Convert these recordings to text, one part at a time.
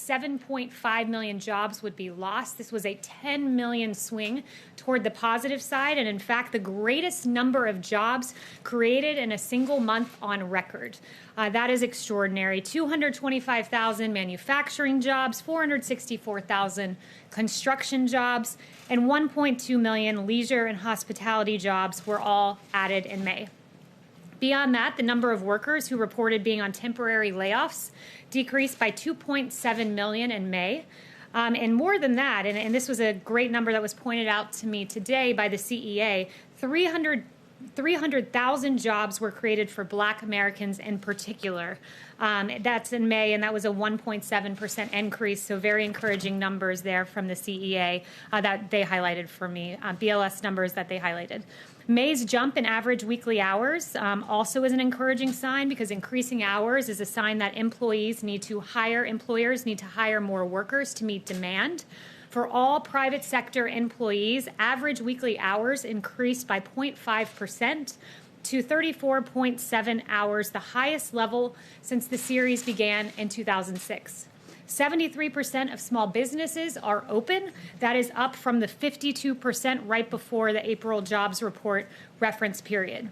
7.5 million jobs would be lost. This was a 10 million swing toward the positive side, and in fact, the greatest number of jobs created in a single month on record. That is extraordinary. 225,000 manufacturing jobs, 464,000 construction jobs, and 1.2 million leisure and hospitality jobs were all added in May. Beyond that, the number of workers who reported being on temporary layoffs decreased by 2.7 million in May. And more than that, and this was a great number that was pointed out to me today by the CEA, 300,000 jobs were created for Black Americans in particular. That's in May, and that was a 1.7% increase, so very encouraging numbers there from the CEA that they highlighted for me, BLS numbers that they highlighted. May's jump in average weekly hours also is an encouraging sign, because increasing hours is a sign that employers need to hire more workers to meet demand. For all private sector employees, average weekly hours increased by 0.5% to 34.7 hours, the highest level since the series began in 2006. 73% of small businesses are open. That is up from the 52% right before the April jobs report reference period.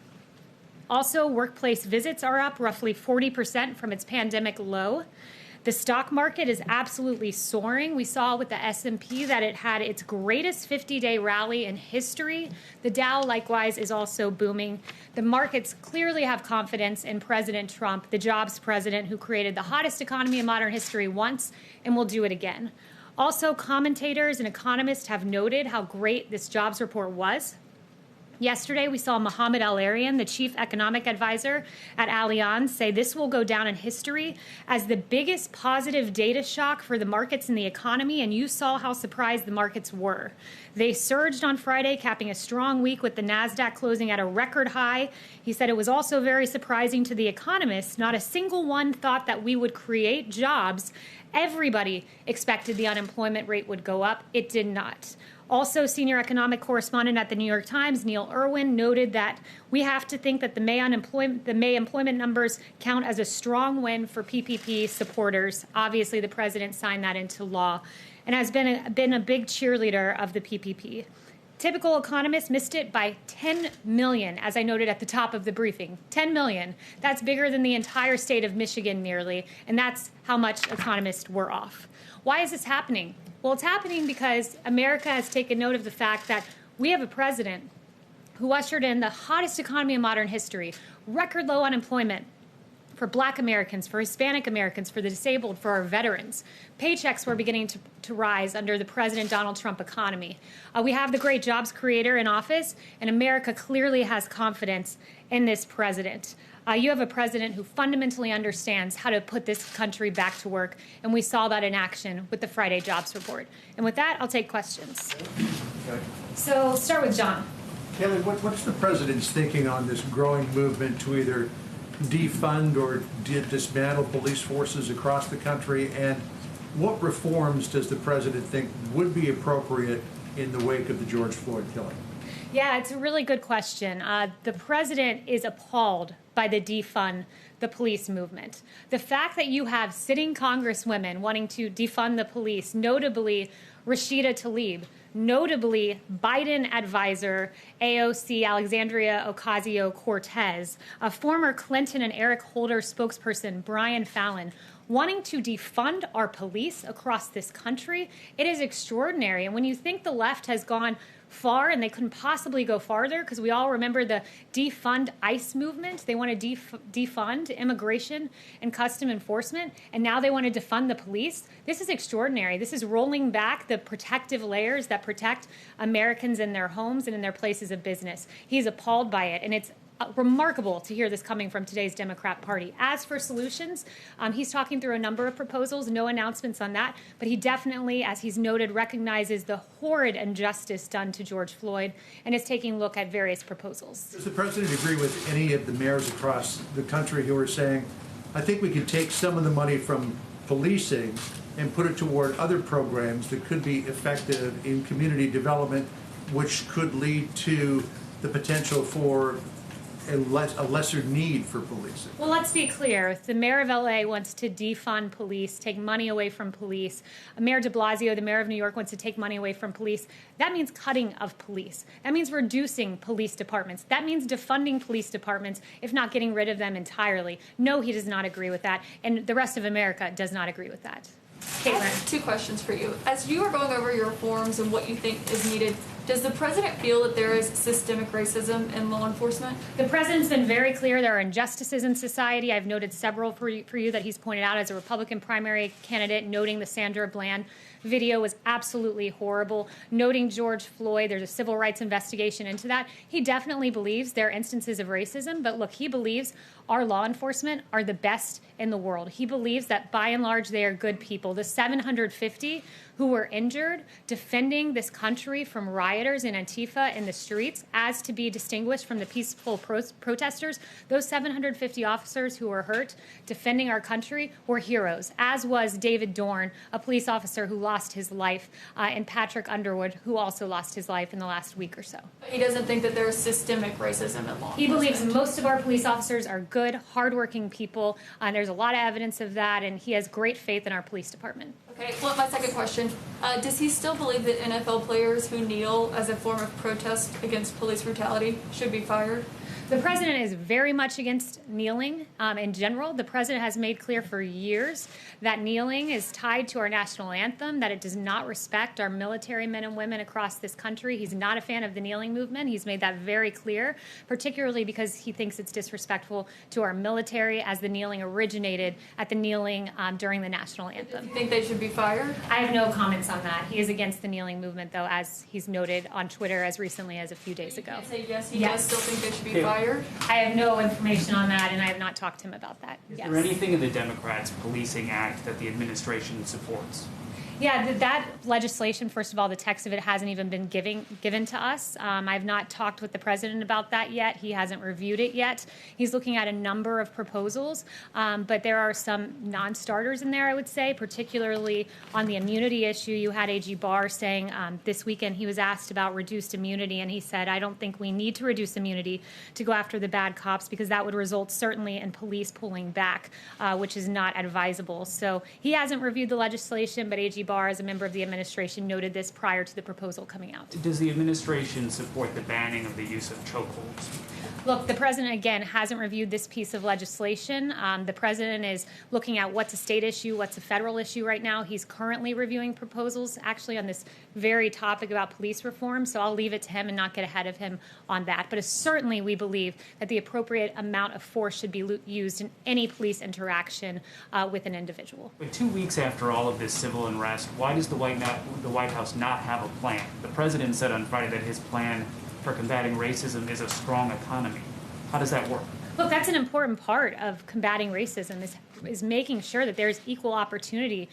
Also, workplace visits are up roughly 40% from its pandemic low. The stock market is absolutely soaring. We saw with the S&P that it had its greatest 50-day rally in history. The Dow, likewise, is also booming. The markets clearly have confidence in President Trump, the jobs president who created the hottest economy in modern history once and will do it again. Also, commentators and economists have noted how great this jobs report was. Yesterday, we saw Mohamed El-Arian, the chief economic advisor at Allianz, say this will go down in history as the biggest positive data shock for the markets and the economy, and you saw how surprised the markets were. They surged on Friday, capping a strong week with the NASDAQ closing at a record high. He said it was also very surprising to the economists. Not a single one thought that we would create jobs. Everybody expected the unemployment rate would go up. It did not. Also, senior economic correspondent at the New York Times, Neil Irwin, noted that we have to think that the May employment numbers count as a strong win for PPP supporters. Obviously, the president signed that into law and has been a big cheerleader of the PPP. Typical economists missed it by 10 million, as I noted at the top of the briefing. 10 million. That's bigger than the entire state of Michigan nearly, and that's how much economists were off. Why is this happening? Well, it's happening because America has taken note of the fact that we have a president who ushered in the hottest economy in modern history, record low unemployment for Black Americans, for Hispanic Americans, for the disabled, for our veterans. Paychecks were beginning to rise under the President Donald Trump economy. We have the great jobs creator in office, and America clearly has confidence in this president. You have a president who fundamentally understands how to put this country back to work, and we saw that in action with the Friday jobs report. And with that, I'll take questions. Okay. So start with John. Kayleigh, what's the president's thinking on this growing movement to either defund or dismantle police forces across the country, and what reforms does the president think would be appropriate in the wake of the George Floyd killing? Yeah, it's a really good question. The president is appalled by the defund the police movement. The fact that you have sitting congresswomen wanting to defund the police, notably Rashida Tlaib, notably Biden advisor AOC Alexandria Ocasio-Cortez, a former Clinton and Eric Holder spokesperson Brian Fallon, wanting to defund our police across this country, it is extraordinary. And when you think the left has gone far, and they couldn't possibly go farther, because we all remember the defund ICE movement. They want to defund immigration and custom enforcement, and now they want to defund the police. This is extraordinary. This is rolling back the protective layers that protect Americans in their homes and in their places of business. He's appalled by it, and it's remarkable to hear this coming from today's Democrat Party. As for solutions, he's talking through a number of proposals, no announcements on that, but he definitely, as he's noted, recognizes the horrid injustice done to George Floyd and is taking a look at various proposals. Does the president agree with any of the mayors across the country who are saying, I think we can take some of the money from policing and put it toward other programs that could be effective in community development, which could lead to the potential for a lesser need for policing? Well, let's be clear. If the mayor of LA wants to defund police, take money away from police, Mayor de Blasio, the mayor of New York, wants to take money away from police, that means cutting of police. That means reducing police departments. That means defunding police departments, if not getting rid of them entirely. No, he does not agree with that, and the rest of America does not agree with that. I have two questions for you. As you are going over your reforms and what you think is needed, does the president feel that there is systemic racism in law enforcement? The president's been very clear there are injustices in society. I've noted several for you that he's pointed out as a Republican primary candidate, noting the Sandra Bland video was absolutely horrible, noting George Floyd. There's a civil rights investigation into that. He definitely believes there are instances of racism, but look, he believes our law enforcement are the best in the world. He believes that by and large they are good people. The 750 who were injured defending this country from rioters and Antifa in the streets, as to be distinguished from the peaceful protesters, those 750 officers who were hurt defending our country were heroes, as was David Dorn, a police officer who lost his life, and Patrick Underwood, who also lost his life in the last week or so. He doesn't think that there is systemic racism in law enforcement. He believes most of our police officers are good, hardworking people. There's a lot of evidence of that, and he has great faith in our police department. Okay, well, my second question, does he still believe that NFL players who kneel as a form of protest against police brutality should be fired? The president is very much against kneeling in general. The president has made clear for years that kneeling is tied to our national anthem, that it does not respect our military men and women across this country. He's not a fan of the kneeling movement. He's made that very clear, particularly because he thinks it's disrespectful to our military, as the kneeling originated at the kneeling during the national anthem. Do you think they should be fired? I have no comments on that. He is against the kneeling movement, though, as he's noted on Twitter as recently as a few days ago. You can't say yes, he does still think they should be fired? I have no information on that, and I have not talked to him about that. Is there anything in the Democrats' Policing Act that the administration supports? Yeah, that legislation, first of all, the text of it hasn't even been given to us. I've not talked with the president about that yet. He hasn't reviewed it yet. He's looking at a number of proposals, but there are some non-starters in there, I would say, particularly on the immunity issue. You had A.G. Barr saying this weekend he was asked about reduced immunity, and he said, I don't think we need to reduce immunity to go after the bad cops, because that would result certainly in police pulling back, which is not advisable. So he hasn't reviewed the legislation, but A.G. Barr, as a member of the administration, noted this prior to the proposal coming out. Does the administration support the banning of the use of chokeholds? Look, the president, again, hasn't reviewed this piece of legislation. The president is looking at what's a state issue, what's a federal issue right now. He's currently reviewing proposals, actually, on this very topic about police reform, so I'll leave it to him and not get ahead of him on that. But certainly we believe that the appropriate amount of force should be used in any police interaction with an individual. But 2 weeks after all of this civil unrest, why does the White House not have a plan? The president said on Friday that his plan for combating racism is a strong economy. How does that work? Look, that's an important part of combating racism is making sure that there's equal opportunity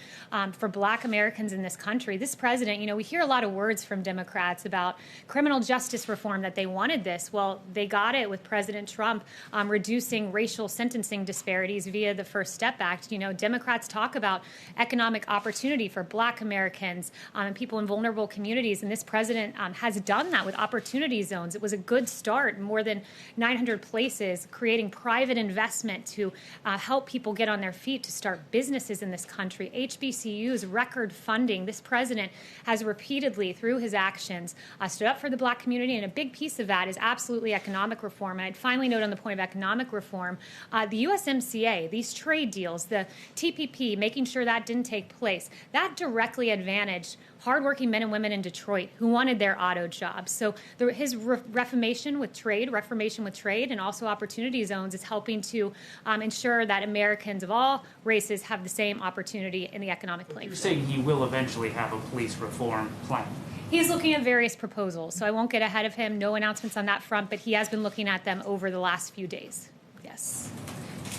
for Black Americans in this country. This president, we hear a lot of words from Democrats about criminal justice reform, that they wanted this. Well, they got it with President Trump reducing racial sentencing disparities via the First Step Act. Democrats talk about economic opportunity for Black Americans and people in vulnerable communities, and this president has done that with opportunity zones. It was a good start, more than 900 places, creating private investment to help people get on their feet to start businesses in this country. HBCUs, record funding. This president has repeatedly, through his actions, stood up for the Black community, and a big piece of that is absolutely economic reform. And I'd finally note on the point of economic reform, the USMCA, these trade deals, the TPP, making sure that didn't take place, that directly advantaged hardworking men and women in Detroit who wanted their auto jobs. So his reformation with trade, and also opportunity zones is helping to ensure that Americans of all races have the same opportunity in the economic playing You're field. saying he will eventually have a police reform plan. He's looking at various proposals, so I won't get ahead of him. No announcements on that front, but he has been looking at them over the last few days. Yes.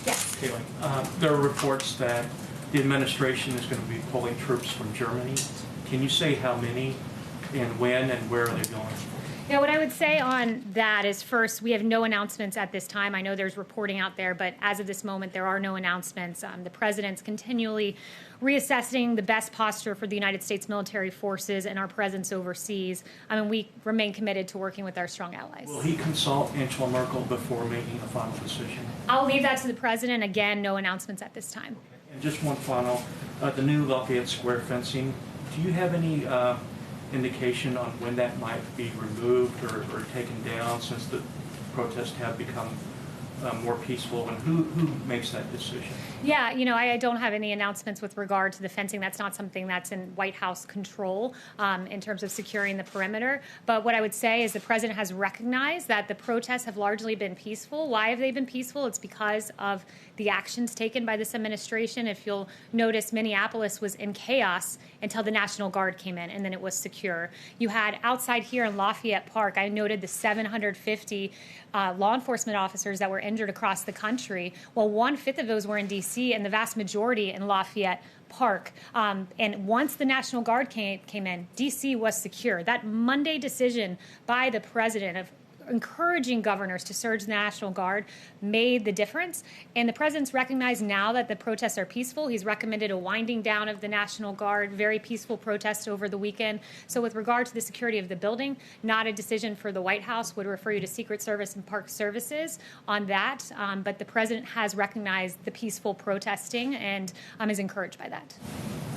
Yes. Kayleigh, there are reports that the administration is going to be pulling troops from Germany. Can you say how many and when and where are they going? Yeah, what I would say on that is, first, we have no announcements at this time. I know there's reporting out there, but as of this moment, there are no announcements. The president's continually reassessing the best posture for the United States military forces and our presence overseas. I mean, we remain committed to working with our strong allies. Will he consult Angela Merkel before making a final decision? I'll leave that to the president. Again, no announcements at this time. And just one final, the new Lafayette Square fencing, do you have any indication on when that might be removed or taken down, since the protests have become more peaceful, and who makes that decision? Yeah, you know, I don't have any announcements with regard to the fencing. That's not something that's in White House control in terms of securing the perimeter. But what I would say is the president has recognized that the protests have largely been peaceful. Why have they been peaceful? It's because of the actions taken by this administration. If you'll notice, Minneapolis was in chaos until the National Guard came in, and then it was secure. You had outside here in Lafayette Park, I noted the 750 law enforcement officers that were injured across the country. Well, 1/5 of those were in D.C. and the vast majority in Lafayette Park. And once the National Guard came in, D.C. was secure. That Monday decision by the president of encouraging governors to surge the National Guard made the difference. And the president's recognized now that the protests are peaceful. He's recommended a winding down of the National Guard, very peaceful protest over the weekend. So with regard to the security of the building, not a decision for the White House, would refer you to Secret Service and Park Services on that. But the president has recognized the peaceful protesting and is encouraged by that.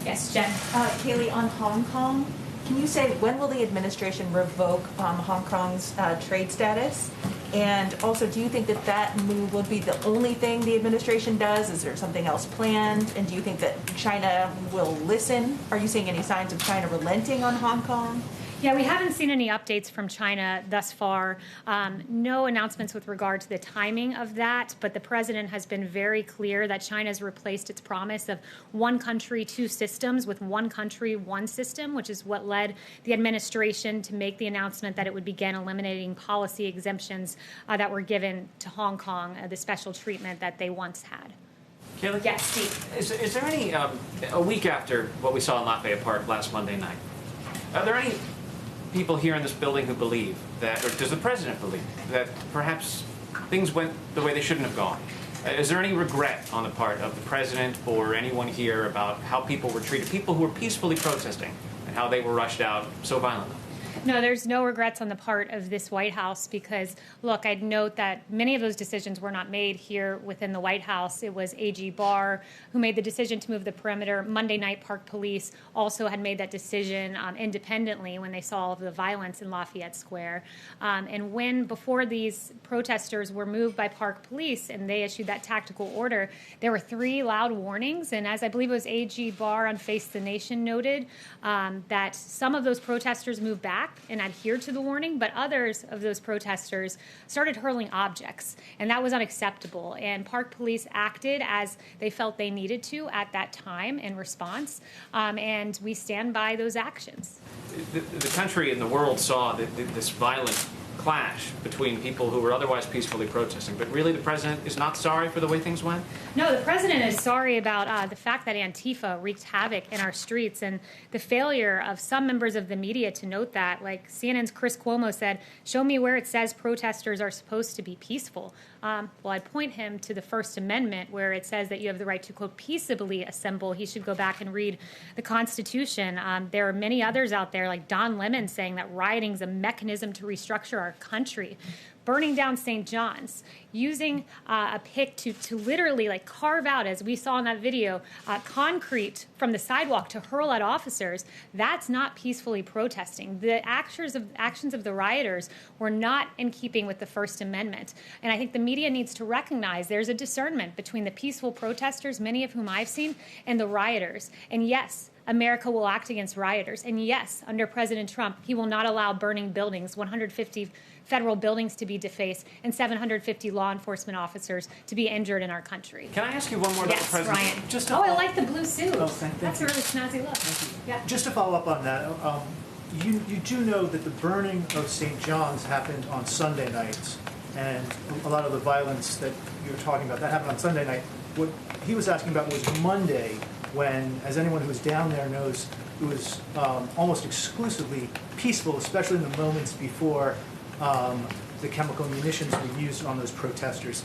Yes, Jen. Kayleigh, on Hong Kong, can you say when will the administration revoke Hong Kong's trade status? And also, do you think that that move will be the only thing the administration does? Is there something else planned? And do you think that China will listen? Are you seeing any signs of China relenting on Hong Kong? Yeah, we haven't seen any updates from China thus far. No announcements with regard to the timing of that, but the president has been very clear that China has replaced its promise of one country, two systems with one country, one system, which is what led the administration to make the announcement that it would begin eliminating policy exemptions that were given to Hong Kong, the special treatment that they once had. Kayleigh? Yes, Steve. Is there any, a week after what we saw in Lafayette Park last Monday night, are there any people here in this building who believe that, or does the president believe that perhaps things went the way they shouldn't have gone? Is there any regret on the part of the president or anyone here about how people were treated, people who were peacefully protesting, and how they were rushed out so violently? No, there's no regrets on the part of this White House because, look, I'd note that many of those decisions were not made here within the White House. It was A.G. Barr who made the decision to move the perimeter. Monday night, Park Police also had made that decision independently when they saw all of the violence in Lafayette Square. And when, before these protesters were moved by Park Police and they issued that tactical order, there were 3 loud warnings. And as I believe it was A.G. Barr on Face the Nation noted, that some of those protesters moved back and adhered to the warning, but others of those protesters started hurling objects, and that was unacceptable. And Park Police acted as they felt they needed to at that time in response, and we stand by those actions. The country and the world saw this violent clash between people who were otherwise peacefully protesting, but really the president is not sorry for the way things went? No, the president is sorry about the fact that Antifa wreaked havoc in our streets and the failure of some members of the media to note that. Like CNN's Chris Cuomo said, show me where it says protesters are supposed to be peaceful. Well, I'd point him to the First Amendment where it says that you have the right to, quote, peaceably assemble. He should go back and read the Constitution. There are many others out there, like Don Lemon, saying that rioting is a mechanism to restructure our country. Burning down St. John's, using a pick to literally like carve out, as we saw in that video, concrete from the sidewalk to hurl at officers, that's not peacefully protesting. The actions of the rioters were not in keeping with the First Amendment. And I think the media needs to recognize there's a discernment between the peaceful protesters, many of whom I've seen, and the rioters. And yes, America will act against rioters. And yes, under President Trump, he will not allow burning buildings, 150 federal buildings to be defaced, and 750 law enforcement officers to be injured in our country. Can I ask you one more about the president? Yes, Ryan. I like the blue suit. Oh, thank That's you. a really snazzy look. Yeah. Just to follow up on that, you do know that the burning of St. John's happened on Sunday nights, and a lot of the violence that you're talking about, that happened on Sunday night. What he was asking about was Monday, when, as anyone who was down there knows, it was almost exclusively peaceful, especially in the moments before the chemical munitions were used on those protesters.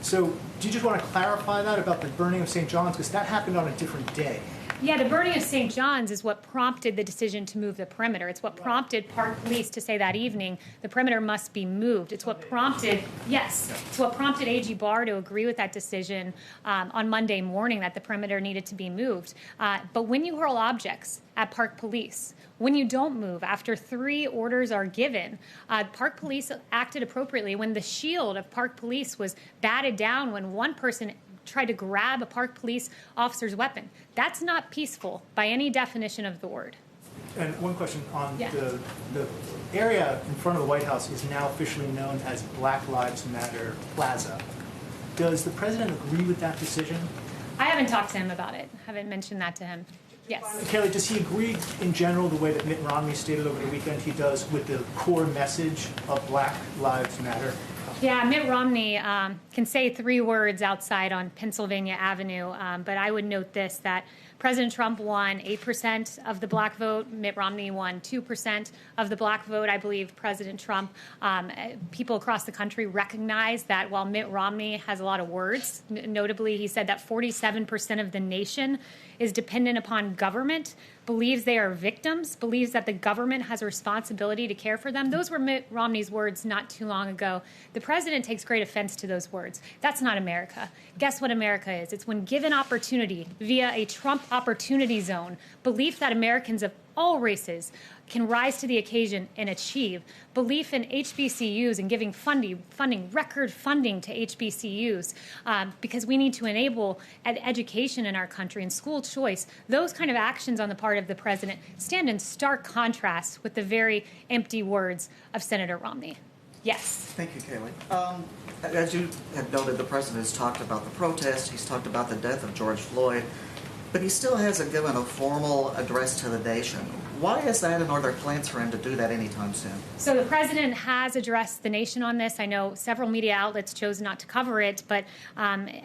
So do you just want to clarify that about the burning of St. John's? Because that happened on a different day. Yeah, the burning of St. John's is what prompted the decision to move the perimeter. It's what prompted Park Police to say that evening the perimeter must be moved. It's what prompted, yes, it's what prompted AG Barr to agree with that decision on Monday morning that the perimeter needed to be moved. But when you hurl objects at Park Police, when you don't move after 3 orders are given, Park Police acted appropriately. When the shield of Park Police was batted down, when one person tried to grab a Park Police officer's weapon, that's not peaceful by any definition of the word. And one question on Yeah. the area in front of the White House is now officially known as Blacklivesmatter Plaza. Does the president agree with that decision? I haven't talked to him about it. Haven't mentioned that to him. Yes. Kayleigh, does he agree in general the way that Mitt Romney stated over the weekend he does with the core message of Black Lives Matter? Yeah, Mitt Romney can say 3 words outside on Pennsylvania Avenue, but I would note this, that President Trump won 8% of the black vote. Mitt Romney won 2% of the black vote. I believe President Trump, people across the country recognize that while Mitt Romney has a lot of words, notably he said that 47% of the nation is dependent upon government, believes they are victims, believes that the government has a responsibility to care for them. Those were Mitt Romney's words not too long ago. The president takes great offense to those words. That's not America. Guess what America is? It's when given opportunity via a Trump opportunity zone, belief that Americans of all races can rise to the occasion and achieve, belief in HBCUs and giving record funding to HBCUs, because we need to enable education in our country and school choice. Those kind of actions on the part of the president stand in stark contrast with the very empty words of Senator Romney. Yes. Thank you, Kayleigh. As you have noted, the president has talked about the protest, he's talked about the death of George Floyd, but he still hasn't given a formal address to the nation. Why is that, and are there plans for him to do that anytime soon? So the president has addressed the nation on this. I know several media outlets chose not to cover it, but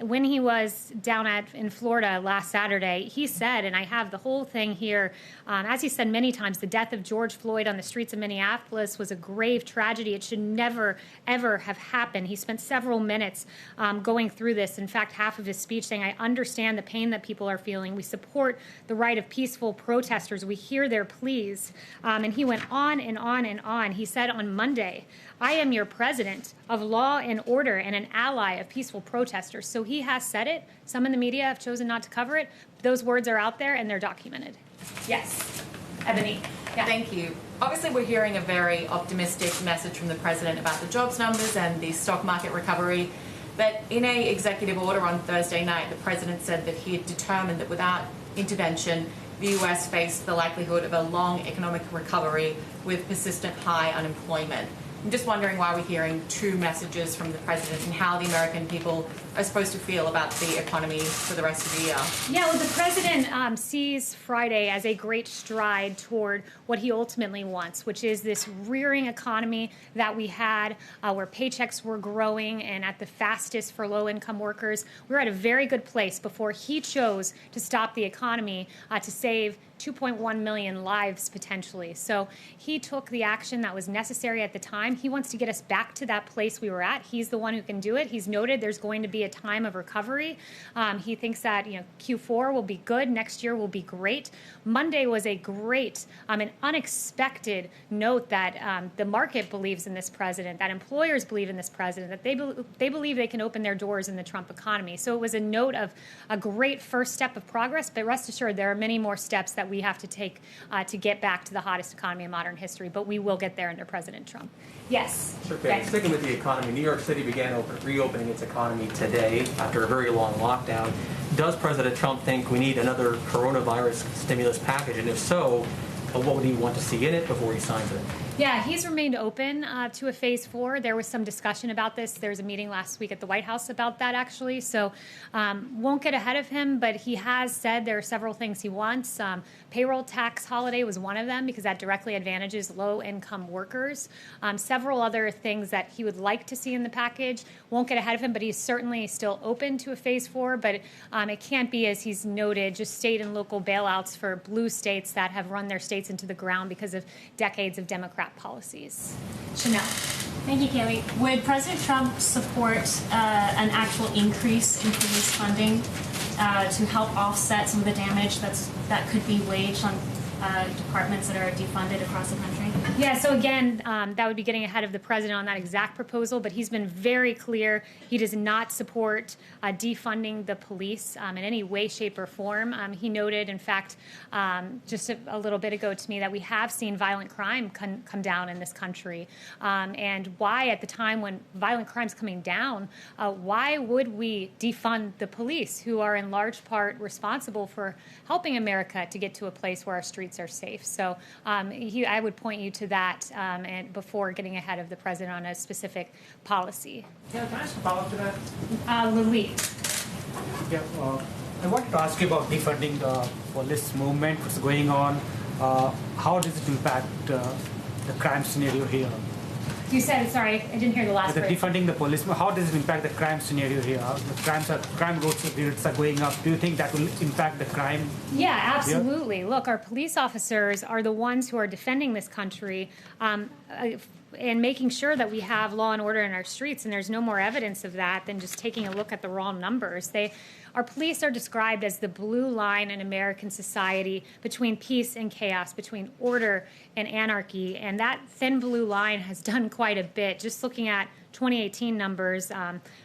when he was down in Florida last Saturday, he said, and I have the whole thing here, as he said many times, the death of George Floyd on the streets of Minneapolis was a grave tragedy. It should never, ever have happened. He spent several minutes going through this. In fact, half of his speech saying, I understand the pain that people are feeling. We support the right of peaceful protesters. We hear their pleas. And he went on and on and on. He said on Monday, I am your president of law and order and an ally of peaceful protesters. So he has said it. Some in the media have chosen not to cover it. Those words are out there and they're documented. Yes. Ebony. Yeah. Thank you. Obviously, we're hearing a very optimistic message from the president about the jobs numbers and the stock market recovery. But in an executive order on Thursday night, the president said that he had determined that without intervention, the U.S. faced the likelihood of a long economic recovery with persistent high unemployment. I'm just wondering why we're hearing 2 messages from the president and how the American people are supposed to feel about the economy for the rest of the year. Yeah, well, the president sees Friday as a great stride toward what he ultimately wants, which is this rearing economy that we had where paychecks were growing and at the fastest for low-income workers. We were at a very good place before he chose to stop the economy to save 2.1 million lives potentially. So he took the action that was necessary at the time. He wants to get us back to that place we were at. He's the one who can do it. He's noted there's going to be a time of recovery. He thinks that Q4 will be good. Next year will be great. Monday was a great an unexpected note that the market believes in this president, that employers believe in this president, that they believe they can open their doors in the Trump economy. So it was a note of a great first step of progress, but rest assured there are many more steps that we have to take to get back to the hottest economy in modern history, but we will get there under President Trump. Yes? Sure, okay. Sticking with the economy, New York City began reopening its economy today after a very long lockdown. Does President Trump think we need another coronavirus stimulus package? And if so, what would he want to see in it before he signs it? Yeah, he's remained open to a phase 4. There was some discussion about this. There was a meeting last week at the White House about that, actually. So won't get ahead of him, but he has said there are several things he wants. Payroll tax holiday was one of them because that directly advantages low-income workers. Several other things that he would like to see in the package. Won't get ahead of him, but he's certainly still open to a phase 4. But it can't be, as he's noted, just state and local bailouts for blue states that have run their states into the ground because of decades of Democrat policies. Chanel. Thank you, Kayleigh. Would President Trump support an actual increase in police funding to help offset some of the damage that could be waged on departments that are defunded across the country? Yeah, so again, that would be getting ahead of the president on that exact proposal, but he's been very clear he does not support defunding the police in any way, shape, or form. He noted, in fact, just a little bit ago to me that we have seen violent crime come down in this country. And why, at the time when violent crime's coming down, why would we defund the police, who are in large part responsible for helping America to get to a place where our streets are safe? So I would point you to that and before getting ahead of the president on a specific policy. Yeah, can I ask a follow-up to that? Louis. Yeah, I wanted to ask you about defunding the police movement, what's going on. How does it impact the crime scenario here? You said, sorry, I didn't hear the last word. Defunding the police, how does it impact the crime scenario here? The crime rates are going up. Do you think that will impact the crime? Yeah, absolutely. Here? Look, our police officers are the ones who are defending this country and making sure that we have law and order in our streets, and there's no more evidence of that than just taking a look at the raw numbers. Our police are described as the blue line in American society between peace and chaos, between order and anarchy, and that thin blue line has done quite a bit. Just looking at 2018 numbers,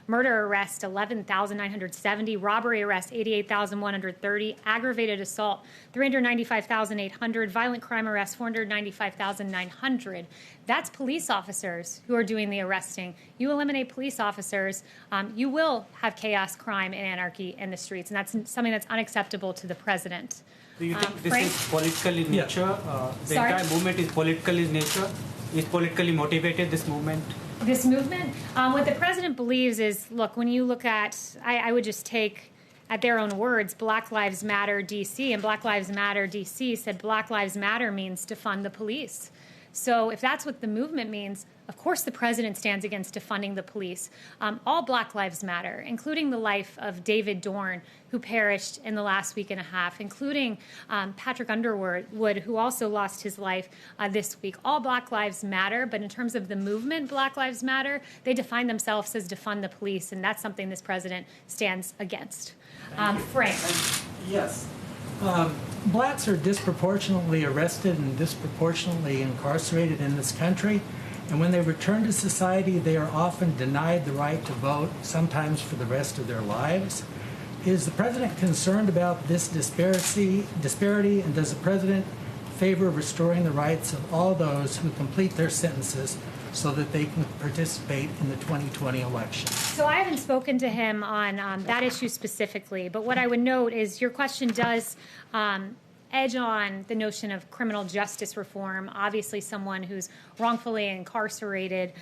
murder arrest 11,970, robbery arrest 88,130, aggravated assault 395,800, violent crime arrest 495,900. That's police officers who are doing the arresting. You eliminate police officers, you will have chaos, crime, and anarchy in the streets, and that's something that's unacceptable to the president. Do you think this is political in nature? The entire movement is political in nature? Is politically motivated, this movement? This movement? What the president believes is, look, when you look at, I would just take, at their own words, Black Lives Matter DC, and Black Lives Matter DC said Black Lives Matter means defund the police. So if that's what the movement means, of course the president stands against defunding the police. All Black Lives Matter, including the life of David Dorn, who perished in the last week and a half, including Patrick Underwood, who also lost his life this week. All Black Lives Matter, but in terms of the movement Black Lives Matter, they define themselves as defund the police, and that's something this president stands against. Frank. Yes. Blacks are disproportionately arrested and disproportionately incarcerated in this country, and when they return to society, they are often denied the right to vote, sometimes for the rest of their lives. Is the president concerned about this disparity, and does the president favor restoring the rights of all those who complete their sentences so that they can participate in the 2020 election? So I haven't spoken to him on that issue specifically, but what I would note is your question does edge on the notion of criminal justice reform. Obviously, someone who's wrongfully incarcerated,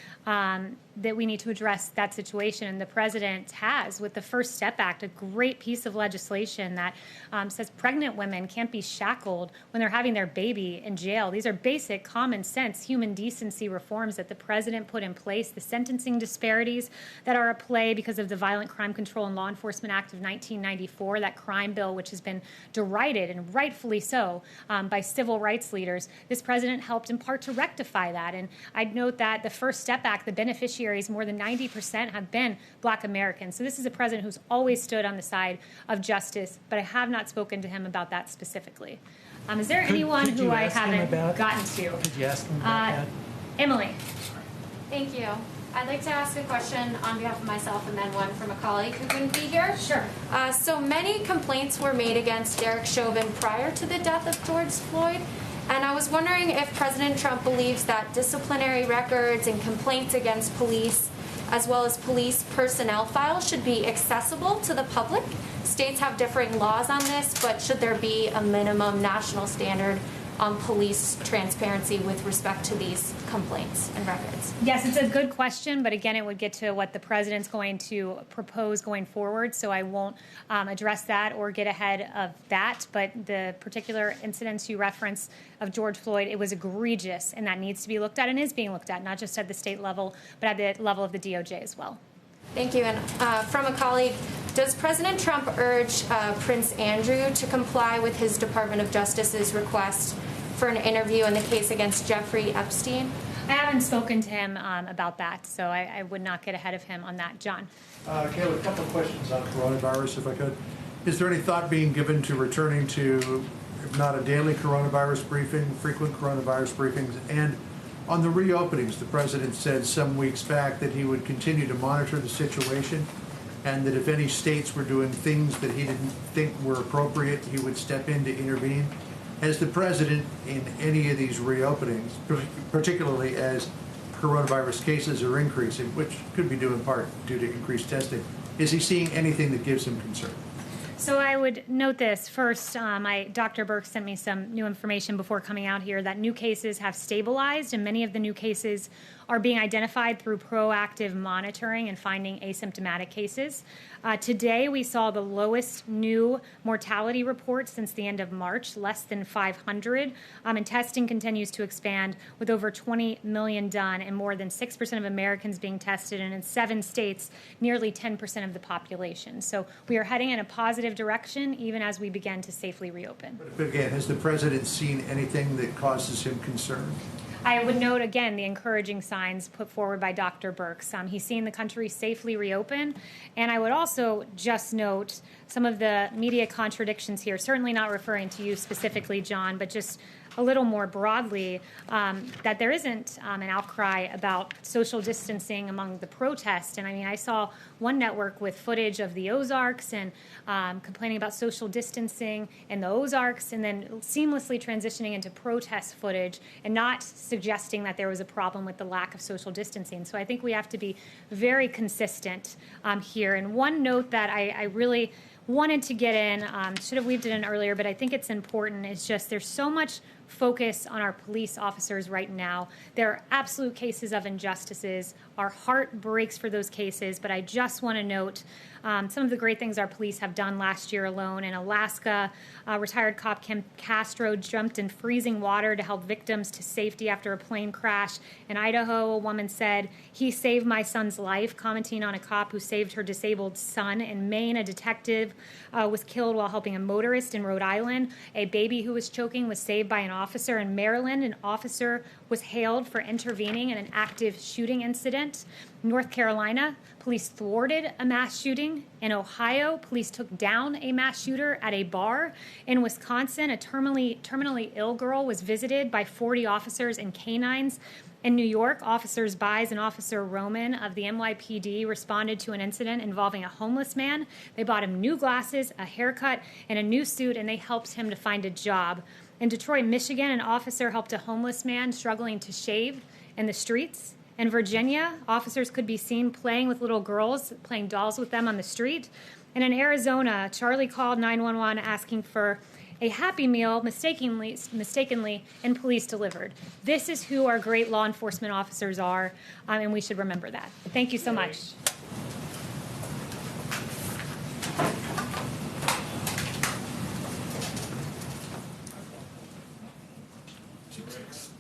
that we need to address that situation. And the president has, with the First Step Act, a great piece of legislation that says pregnant women can't be shackled when they're having their baby in jail. These are basic, common sense, human decency reforms that the president put in place. The sentencing disparities that are at play because of the Violent Crime Control and Law Enforcement Act of 1994, that crime bill, which has been derided, and rightfully so, by civil rights leaders. This president helped in part to rectify that. And I'd note that the First Step Act, the beneficiaries, more than 90% have been Black Americans. So this is a president who's always stood on the side of justice, but I have not spoken to him about that specifically. Is there anyone who I haven't gotten to? Could you ask him about that? Emily. Thank you. I'd like to ask a question on behalf of myself and then one from a colleague who couldn't be here. Sure. So many complaints were made against Derek Chauvin prior to the death of George Floyd. And I was wondering if President Trump believes that disciplinary records and complaints against police, as well as police personnel files, should be accessible to the public. States have differing laws on this, but should there be a minimum national standard on police transparency with respect to these complaints and records? Yes, it's a good question, but again, it would get to what the president's going to propose going forward, so I won't address that or get ahead of that. But the particular incidents you referenced of George Floyd, it was egregious, and that needs to be looked at and is being looked at, not just at the state level, but at the level of the DOJ as well. Thank you. And from a colleague, does President Trump urge Prince Andrew to comply with his Department of Justice's request for an interview in the case against Jeffrey Epstein? I haven't spoken to him about that, so I would not get ahead of him on that. John. Kayleigh, a couple of questions on coronavirus, if I could. Is there any thought being given to returning to, if not a daily coronavirus briefing, frequent coronavirus briefings? And on the reopenings, the president said some weeks back that he would continue to monitor the situation and that if any states were doing things that he didn't think were appropriate, he would step in to intervene. Has the president, in any of these reopenings, particularly as coronavirus cases are increasing, which could be due in part due to increased testing, is he seeing anything that gives him concern? So I would note this. First, Dr. Burke sent me some new information before coming out here that new cases have stabilized, and many of the new cases are being identified through proactive monitoring and finding asymptomatic cases. Today, we saw the lowest new mortality report since the end of March, less than 500, and testing continues to expand with over 20 million done and more than 6% of Americans being tested, and in 7 states, nearly 10% of the population. So we are heading in a positive direction, even as we begin to safely reopen. But again, has the president seen anything that causes him concern? I would note, again, the encouraging signs put forward by Dr. Birx. He's seen the country safely reopen. And I would also just note some of the media contradictions here, certainly not referring to you specifically, John, but just a little more broadly, that there isn't an outcry about social distancing among the protests. And I mean, I saw one network with footage of the Ozarks and complaining about social distancing in the Ozarks and then seamlessly transitioning into protest footage and not suggesting that there was a problem with the lack of social distancing. So I think we have to be very consistent here. And one note that I really wanted to get in, should have weaved it in earlier, but I think it's important, is just there's so much focus on our police officers right now. There are absolute cases of injustices. Our heart breaks for those cases, but I just want to note some of the great things our police have done last year alone. In Alaska, retired cop Kim Castro jumped in freezing water to help victims to safety after a plane crash. In Idaho, a woman said, "He saved my son's life," commenting on a cop who saved her disabled son. In Maine, a detective was killed while helping a motorist. In Rhode Island, a baby who was choking was saved by an officer. In Maryland, an officer was hailed for intervening in an active shooting incident. In North Carolina, police thwarted a mass shooting. In Ohio, police took down a mass shooter at a bar. In Wisconsin, a terminally ill girl was visited by 40 officers and canines. In New York, Officers Bies and Officer Roman of the NYPD responded to an incident involving a homeless man. They bought him new glasses, a haircut, and a new suit, and they helped him to find a job. In Detroit, Michigan, an officer helped a homeless man struggling to shave in the streets. In Virginia, officers could be seen playing with little girls, playing dolls with them on the street. And in Arizona, Charlie called 911 asking for a Happy Meal mistakenly, and police delivered. This is who our great law enforcement officers are, and we should remember that. Thank you so much. Breaks.